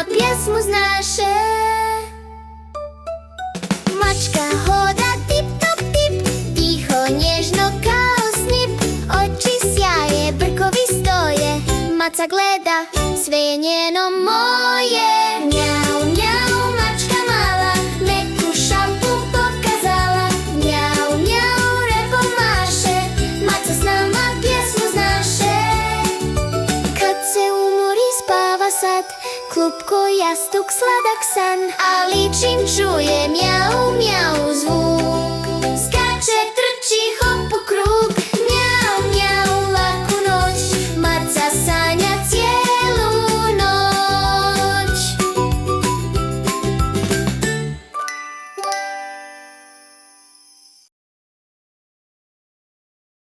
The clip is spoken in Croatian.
nama pjesmu znaše. Mačka hoda tip top tip, tiho nježno kao snip. Oči sjaje, brkovi stoje, maca gleda, sve je njeno moje. Mjau, mjau, mačka mala, neku šapu pokazala. Mjau, mjau, repom maše, maca s nama pjesmu znaše. Kad se umori spava sad, klupko, jastuk, sladak san. Ali čim čuje mjau, mjau zvuk, skače, trči, hopu